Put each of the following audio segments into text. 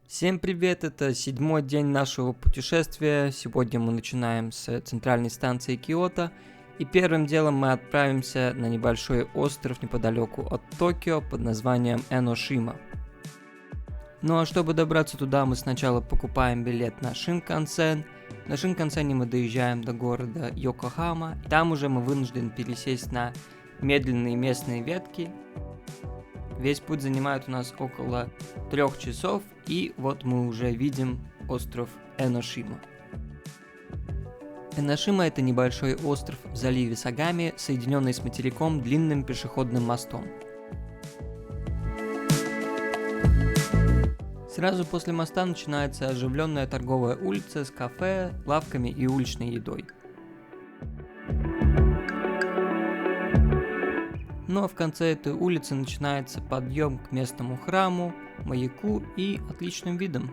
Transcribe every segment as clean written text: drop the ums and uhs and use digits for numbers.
Всем привет, это 7-й день нашего путешествия. Сегодня мы начинаем с центральной станции Киото. И первым делом мы отправимся на небольшой остров неподалеку от Токио под названием Эношима. Ну а чтобы добраться туда, мы сначала покупаем билет на Шинкансен. На Шинкансене мы доезжаем до города Йокохама. Там уже мы вынуждены пересесть на медленные местные ветки. Весь путь занимает у нас около 3 часов, и вот мы уже видим остров Эношима. Эношима – это небольшой остров в заливе Сагами, соединенный с материком длинным пешеходным мостом. Сразу после моста начинается оживленная торговая улица с кафе, лавками и уличной едой. Ну а в конце этой улицы начинается подъем к местному храму, маяку и отличным видам.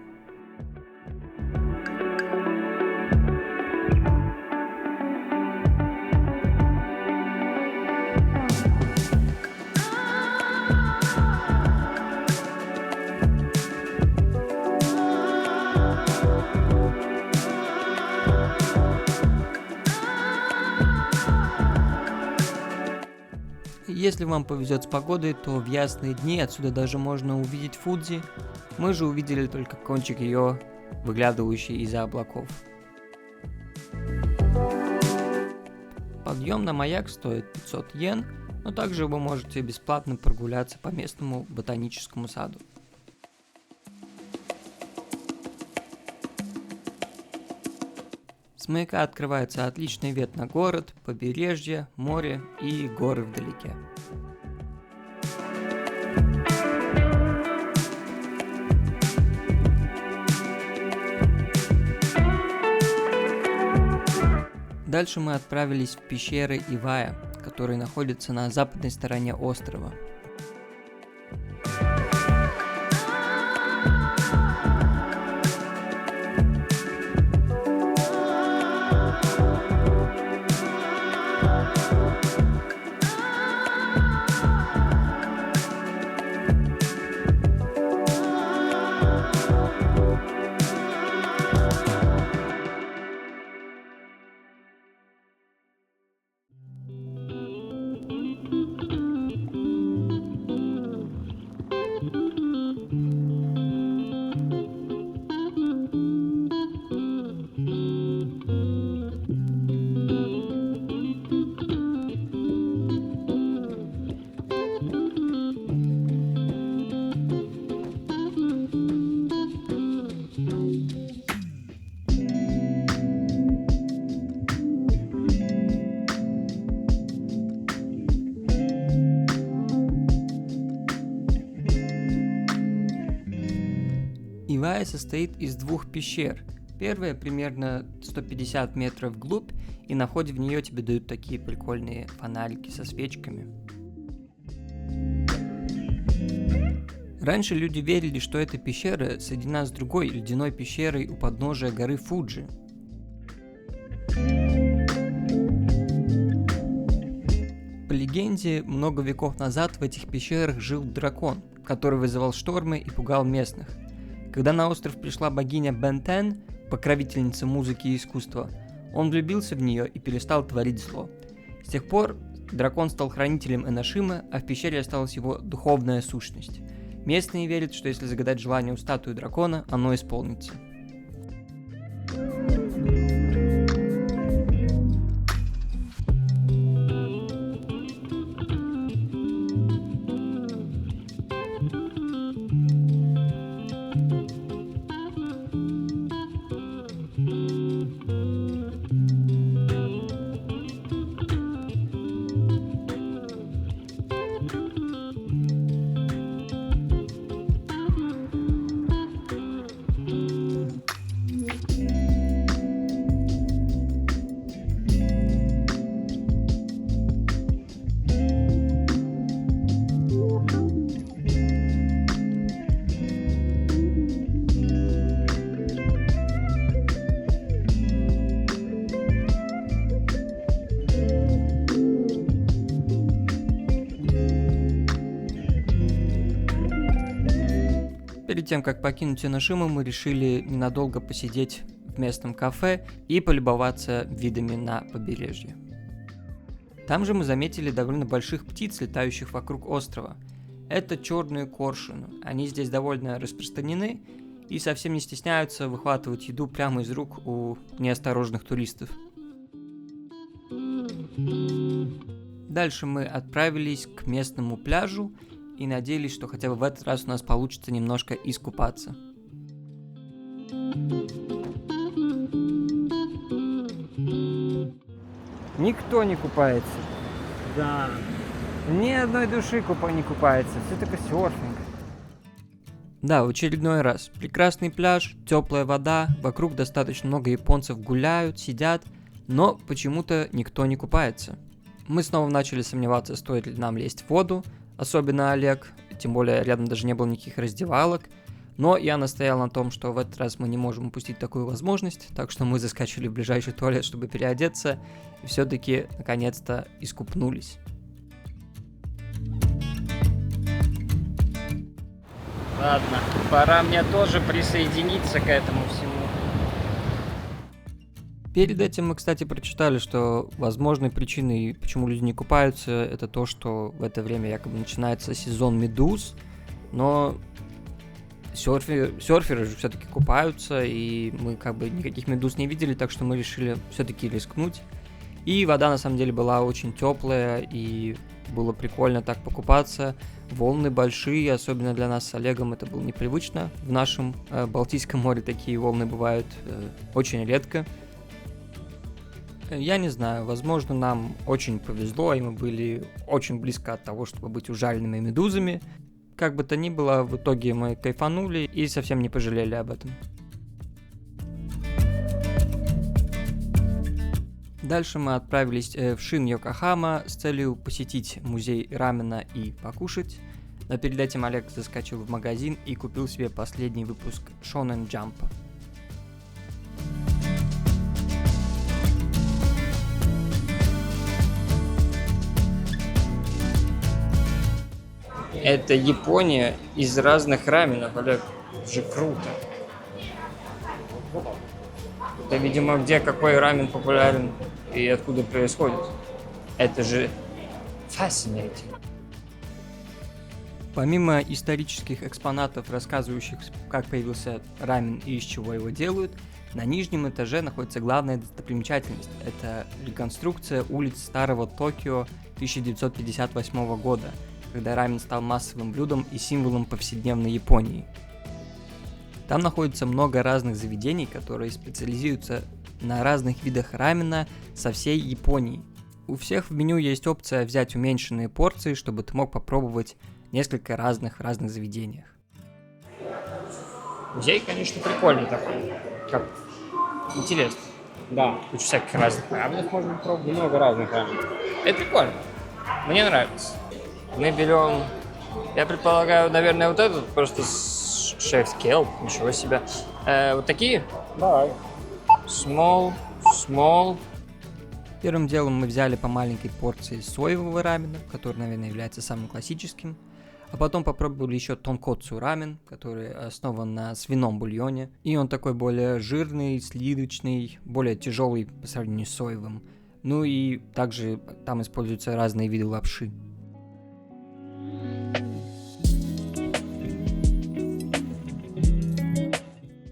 Если вам повезет с погодой, то в ясные дни отсюда даже можно увидеть Фудзи. Мы же увидели только кончик ее, выглядывающий из-за облаков. Подъем на маяк стоит 500 йен, но также вы можете бесплатно прогуляться по местному ботаническому саду. С маяка открывается отличный вид на город, побережье, море и горы вдалеке. Дальше мы отправились в пещеры Ивая, которые находятся на западной стороне острова. Ивая состоит из 2 пещер. Первая примерно 150 метров вглубь, и на входе в нее тебе дают такие прикольные фонарики со свечками. Раньше люди верили, что эта пещера соединена с другой ледяной пещерой у подножия горы Фуджи. По легенде, много веков назад в этих пещерах жил дракон, который вызывал штормы и пугал местных. Когда на остров пришла богиня Бентен, покровительница музыки и искусства, он влюбился в нее и перестал творить зло. С тех пор дракон стал хранителем Эношимы, а в пещере осталась его духовная сущность. Местные верят, что если загадать желание у статуи дракона, оно исполнится. перед тем, как покинуть Эношиму, мы решили ненадолго посидеть в местном кафе и полюбоваться видами на побережье. Там же мы заметили довольно больших птиц, летающих вокруг острова. Это черные коршуны. Они здесь довольно распространены и совсем не стесняются выхватывать еду прямо из рук у неосторожных туристов. Дальше мы отправились к местному пляжу и надеялись, что хотя бы в этот раз у нас получится немножко искупаться. Никто не купается. Да. Ни одной души не купается. Все только серфинг. Да, в очередной раз. Прекрасный пляж, теплая вода, вокруг достаточно много японцев гуляют, сидят, но почему-то никто не купается. Мы снова начали сомневаться, стоит ли нам лезть в воду, особенно Олег, тем более рядом даже не было никаких раздевалок. Но я настоял на том, что в этот раз мы не можем упустить такую возможность, так что мы заскочили в ближайший туалет, чтобы переодеться, и все-таки наконец-то искупнулись. Ладно, пора мне тоже присоединиться к этому всему. Перед этим мы, кстати, прочитали, что возможной причиной, почему люди не купаются, это то, что в это время якобы начинается сезон медуз, но серферы же все-таки купаются, и мы как бы никаких медуз не видели, так что мы решили все-таки рискнуть. И вода на самом деле была очень теплая, и было прикольно так покупаться. Волны большие, особенно для нас с Олегом это было непривычно. В нашем Балтийском море такие волны бывают очень редко. Я не знаю, возможно, нам очень повезло, и мы были очень близко от того, чтобы быть ужаленными медузами. Как бы то ни было, в итоге мы кайфанули и совсем не пожалели об этом. Дальше мы отправились в Шин Йокохама с целью посетить музей рамена и покушать. Но перед этим Олег заскочил в магазин и купил себе последний выпуск Shonen Jump. Это Япония из разных раменов, Олег. Это же круто. Это, видимо, где какой рамен популярен и откуда происходит. Это же fascinating. Помимо исторических экспонатов, рассказывающих, как появился рамен и из чего его делают, на нижнем этаже находится главная достопримечательность. Это реконструкция улиц старого Токио 1958 года, когда рамен стал массовым блюдом и символом повседневной Японии. Там находится много разных заведений, которые специализируются на разных видах рамена со всей Японии. У всех в меню есть опция взять уменьшенные порции, чтобы ты мог попробовать несколько разных в разных заведениях. Музей, конечно, прикольный такой, как интересно. Да. Куча всяких разных раменов можно попробовать. Много разных раменов. Это прикольно. Мне нравится. Мы берем, я предполагаю, наверное, вот этот просто шеф-скелл, ничего себе. Вот такие? Давай. Small. Первым делом мы взяли по маленькой порции соевого рамена, который, наверное, является самым классическим. А потом попробовали еще тонкоцу рамен, который основан на свином бульоне. И он такой более жирный, сливочный, более тяжелый по сравнению с соевым. Ну и также там используются разные виды лапши.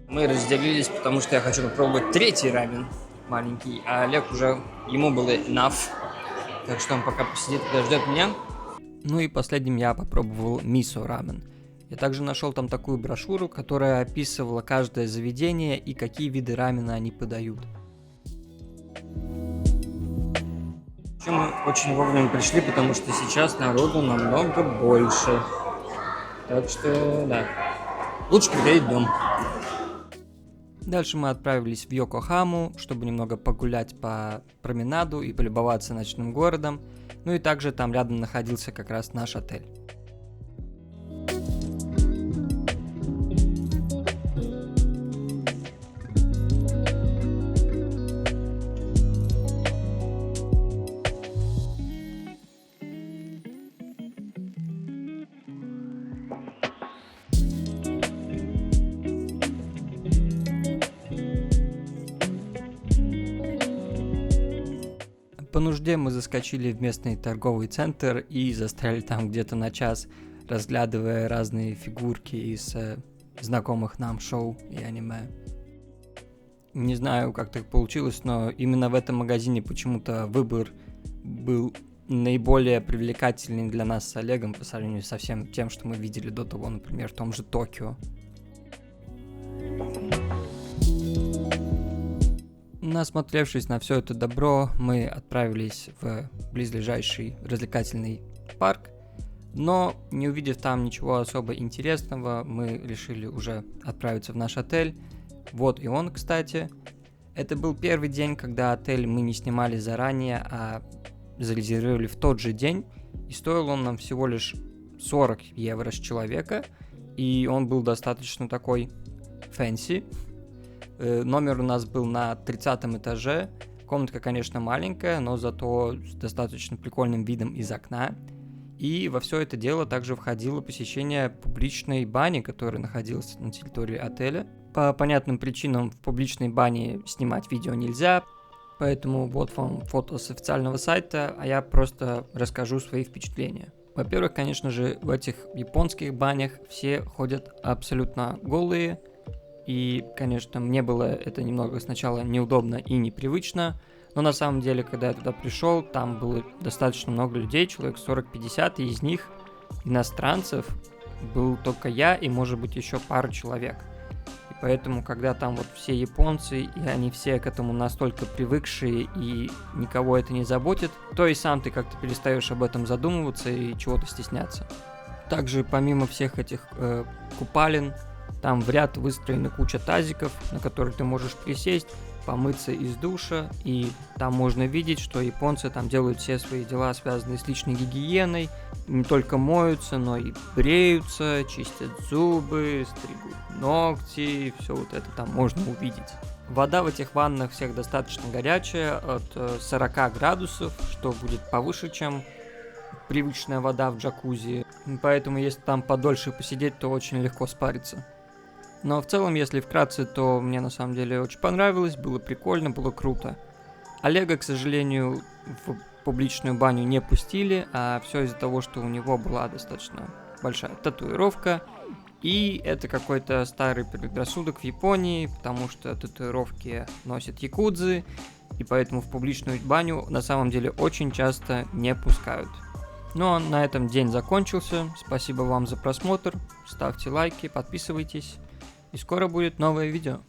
Мы разделились, потому что я хочу попробовать третий рамен маленький, а Олег уже, ему было enough, так что он пока посидит и подождет меня. Ну и последним я попробовал мисо рамен. Я также нашел там такую брошюру, которая описывала каждое заведение и какие виды рамена они подают. Мы очень вовремя пришли, потому что сейчас народу намного больше. Так что, да, лучше приходить днем. Дальше мы отправились в Йокохаму, чтобы немного погулять по променаду и полюбоваться ночным городом. Ну и также там рядом находился как раз наш отель. по нужде мы заскочили в местный торговый центр и застряли там где-то на час, разглядывая разные фигурки из знакомых нам шоу и аниме. Не знаю, как так получилось, но именно в этом магазине почему-то выбор был наиболее привлекательный для нас с Олегом по сравнению со всем тем, что мы видели до того, например, в том же Токио. Насмотревшись на все это добро, мы отправились в близлежащий развлекательный парк, но не увидев там ничего особо интересного, мы решили уже отправиться в наш отель. Вот и он, кстати. Это был первый день, когда отель мы не снимали заранее, а зарезервировали в тот же день, и стоил он нам всего лишь 40 евро с человека, и он был достаточно такой фэнси. Номер у нас был на 30 этаже, комнатка, конечно, маленькая, но зато с достаточно прикольным видом из окна, и во все это дело также входило посещение публичной бани, которая находилась на территории отеля. По понятным причинам в публичной бане снимать видео нельзя, поэтому вот вам фото с официального сайта, а я просто расскажу свои впечатления. Во-первых, конечно же, в этих японских банях все ходят абсолютно голые, и, конечно, мне было это немного сначала неудобно и непривычно, но на самом деле, когда я туда пришел, там было достаточно много людей, человек 40-50, и из них иностранцев был только я и, может быть, еще пару человек. И поэтому, когда там вот все японцы, и они все к этому настолько привыкшие, и никого это не заботит, то и сам ты как-то перестаешь об этом задумываться и чего-то стесняться. Также, помимо всех этих купалин, там в ряд выстроена куча тазиков, на которые ты можешь присесть, помыться из душа, и там можно видеть, что японцы там делают все свои дела, связанные с личной гигиеной, не только моются, но и бреются, чистят зубы, стригут ногти, все вот это там можно увидеть. Вода в этих ваннах всех достаточно горячая, от 40 градусов, что будет повыше, чем привычная вода в джакузи, поэтому если там подольше посидеть, то очень легко спариться. Но в целом, если вкратце, то мне на самом деле очень понравилось, было прикольно, было круто. Олега, к сожалению, в публичную баню не пустили, а все из-за того, что у него была достаточно большая татуировка, и это какой-то старый предрассудок в Японии, потому что татуировки носят якудзы, и поэтому в публичную баню на самом деле очень часто не пускают. Ну а на этом день закончился, спасибо вам за просмотр, ставьте лайки, подписывайтесь. И скоро будет новое видео.